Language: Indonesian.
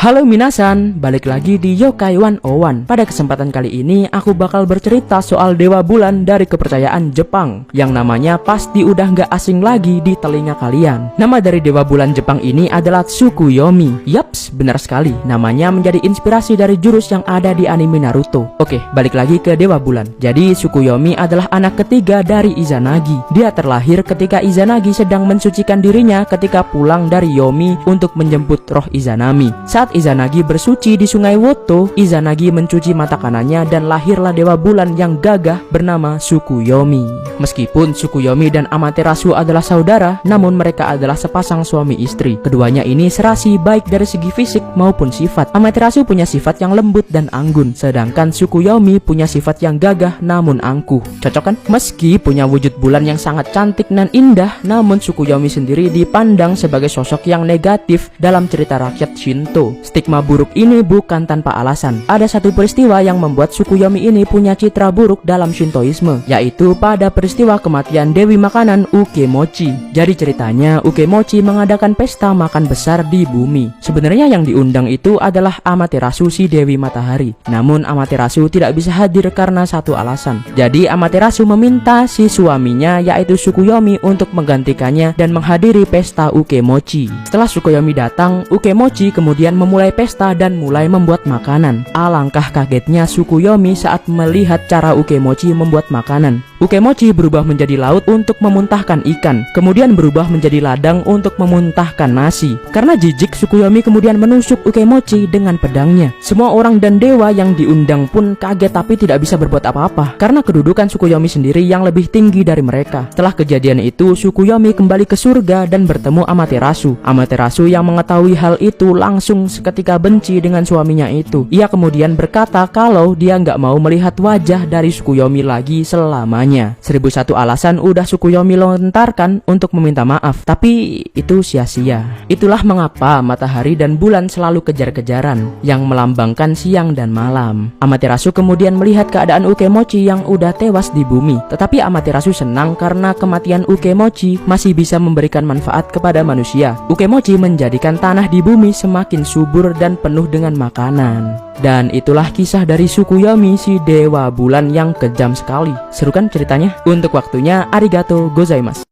Halo minasan, balik lagi di Yokai 101. Pada kesempatan kali ini aku bakal bercerita soal dewa bulan dari kepercayaan Jepang yang namanya pasti udah gak asing lagi di telinga kalian. Nama dari dewa bulan Jepang ini adalah Tsukuyomi. Yaps, benar sekali, namanya menjadi inspirasi dari jurus yang ada di anime Naruto. Oke, balik lagi ke dewa bulan. Jadi Tsukuyomi adalah anak ketiga dari Izanagi. Dia terlahir ketika Izanagi sedang mensucikan dirinya ketika pulang dari Yomi untuk menjemput roh Izanami. Saat Izanagi bersuci di sungai Woto, Izanagi mencuci mata kanannya dan lahirlah dewa bulan yang gagah bernama Tsukuyomi. Meskipun Tsukuyomi dan Amaterasu adalah saudara, namun mereka adalah sepasang suami istri. Keduanya ini serasi baik dari segi fisik maupun sifat. Amaterasu punya sifat yang lembut dan anggun, sedangkan Tsukuyomi punya sifat yang gagah namun angkuh. Cocok kan? Meski punya wujud bulan yang sangat cantik dan indah, namun Tsukuyomi sendiri dipandang sebagai sosok yang negatif dalam cerita rakyat Shinto. Stigma buruk ini bukan tanpa alasan. Ada satu peristiwa yang membuat Tsukuyomi ini punya citra buruk dalam Shintoisme, yaitu pada peristiwa kematian Dewi Makanan Ukemochi. Jadi ceritanya Ukemochi mengadakan pesta makan besar di bumi. Sebenarnya yang diundang itu adalah Amaterasu si Dewi Matahari. Namun Amaterasu tidak bisa hadir karena satu alasan. Jadi Amaterasu meminta si suaminya yaitu Tsukuyomi untuk menggantikannya dan menghadiri pesta Ukemochi. Setelah Tsukuyomi datang, Ukemochi kemudian memulai pesta dan mulai membuat makanan. Alangkah kagetnya Tsukuyomi saat melihat cara Ukemochi membuat makanan. Ukemochi berubah menjadi laut untuk memuntahkan ikan, kemudian berubah menjadi ladang untuk memuntahkan nasi. Karena jijik, Tsukuyomi kemudian menusuk Ukemochi dengan pedangnya. Semua orang dan dewa yang diundang pun kaget tapi tidak bisa berbuat apa-apa karena kedudukan Tsukuyomi sendiri yang lebih tinggi dari mereka. Setelah kejadian itu, Tsukuyomi kembali ke surga dan bertemu Amaterasu. Amaterasu yang mengetahui hal itu langsung seketika benci dengan suaminya itu. Ia kemudian berkata kalau dia nggak mau melihat wajah dari Tsukuyomi lagi selamanya. 1001 alasan udah Tsukuyomi lontarkan untuk meminta maaf, tapi itu sia-sia. Itulah mengapa matahari dan bulan selalu kejar-kejaran, yang melambangkan siang dan malam. Amaterasu kemudian melihat keadaan Ukemochi yang udah tewas di bumi, tetapi Amaterasu senang karena kematian Ukemochi masih bisa memberikan manfaat kepada manusia. Ukemochi menjadikan tanah di bumi semakin subur dan penuh dengan makanan. Dan itulah kisah dari Tsukuyomi si dewa bulan yang kejam sekali. Seru kan ceritanya? Untuk waktunya, arigato gozaimasu.